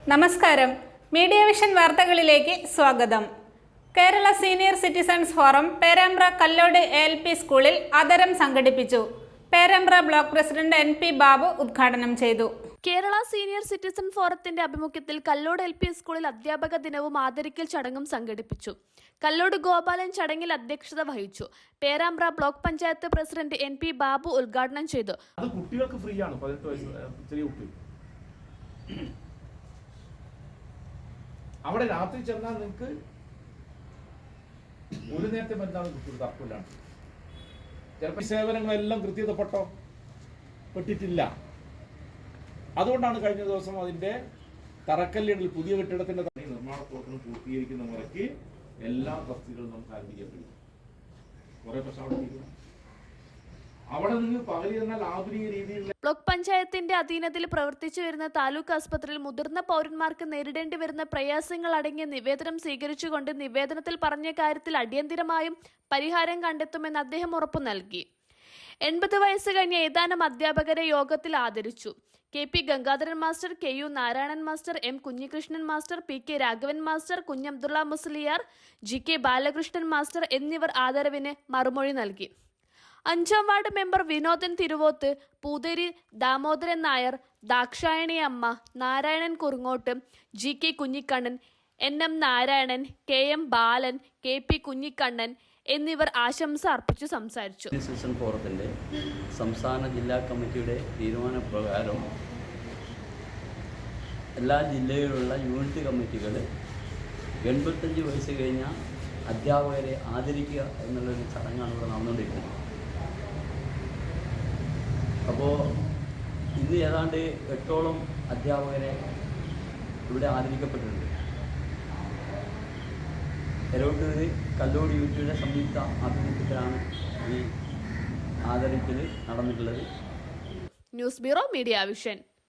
നമസ്കാരം. Media vision വാർത്തകളിലേക്ക് സ്വാഗതം. Kerala senior citizens forum Perambra Kallode ALP സ്കൂളിൽ ആദരം സംഘടിപ്പിച്ചു. Perambra block president NP Babu ഉദ്ഘാടനം ചെയ്തു. കേരള സീനിയർ സിറ്റിസൺ ഫോറത്തിന്റെ ആഭിമുഖ്യത്തിൽ കല്ലോട് LP സ്കൂളിൽ അധ്യാപക ദിനവും ആദരിക്കൽ ചടങ്ങും സംഘടിപ്പിച്ചു. കല്ലോട് ഗോപാലൻ ചടങ്ങിൽ അധ്യക്ഷത വഹിച്ചു. Perambra block panchayat president NP Babu ഉദ്ഘാടനം ചെയ്തു. കുട്ടികൾക്ക് ഫ്രീ ആണ്. 18 വയസ്സ് ചെറിയ കുട്ടി അവിടെ രാത്രി ചെന്നാൽ നിങ്ങൾക്ക് ഒരു നേരത്തെ മരുന്നാണ് കുട്ടികൾക്ക് തർക്കമില്ലാണ്. ചിലപ്പോൾ സേവനങ്ങളെല്ലാം പെട്ടിട്ടില്ല. അതുകൊണ്ടാണ് കഴിഞ്ഞ ദിവസം അതിന്റെ തറക്കല്ലിടൽ പുതിയ കെട്ടിടത്തിന്റെ നിർമ്മാണ പ്രവർത്തനം പൂർത്തീകരിക്കുന്ന മുറയ്ക്ക് എല്ലാ തസ്തികളും നമുക്ക് ആരംഭിക്കാൻ കഴിയും. കുറെ പ്രശ്നം അവിടെ നിന്ന് പകരി എന്നാൽ ആധുനിക രീതിയിലുള്ള ബ്ലോക്ക് പഞ്ചായത്തിന്റെ അധീനത്തിൽ പ്രവർത്തിച്ചു വരുന്ന താലൂക്ക് ആസ്പത്രിയിൽ മുതിർന്ന പൗരന്മാർക്ക് നേരിടേണ്ടി വരുന്ന പ്രയാസങ്ങൾ അടങ്ങിയ നിവേദനം സ്വീകരിച്ചുകൊണ്ട് നിവേദനത്തിൽ പറഞ്ഞ കാര്യത്തിൽ അടിയന്തിരമായും പരിഹാരം കണ്ടെത്തുമെന്ന് അദ്ദേഹം ഉറപ്പു നൽകി. 80 വയസ്സ് കഴിഞ്ഞ ഏതാനും അധ്യാപകരെ യോഗത്തിൽ ആദരിച്ചു. KP Gangadharan master, KU Narayanan master, M Kunhikrishnan master, PK Raghavan master, Kunhabdulla Musliyar, GK Balakrishnan master എന്നിവർ ആദരവിന് മറുമൊഴി നൽകി. 5ാം ward member Vinodan Thiruvoth, Pootheri Damodaran Nair, Dakshayani Amma, Narayanan Kurungott, GK Kunhikannan, NM Narayanan, KM ബാലൻ, KP കുഞ്ഞിക്കണ്ണൻ എന്നിവർ ആശംസ അർപ്പിച്ചു സംസാരിച്ചു. സിറ്റിസൺ ഫോറത്തിന്റെ സംസ്ഥാന ജില്ലാ കമ്മിറ്റിയുടെ തീരുമാനപ്രകാരം എല്ലാ ജില്ലയിലുള്ള യൂണിറ്റ് കമ്മിറ്റികൾ 85 വയസ്സ് കഴിഞ്ഞ അധ്യാപകരെ ആദരിക്കുക എന്നുള്ളൊരു ചടങ്ങാണ് ഇവിടെ നടന്നുകൊണ്ടിരിക്കുന്നത്. അപ്പോൾ ഇന്ന് ഏതാണ്ട് 8ഓളം അധ്യാപകരെ ഇവിടെ ആദരിക്കപ്പെട്ടിട്ടുണ്ട്. എരോട്ടൂര് കല്ലോട് യൂണിറ്റിയുടെ സംയുക്ത ആഭിമുഖ്യത്തിലാണ് ഈ ആദരിക്കൽ നടന്നിട്ടുള്ളത്. News bureau, media vision.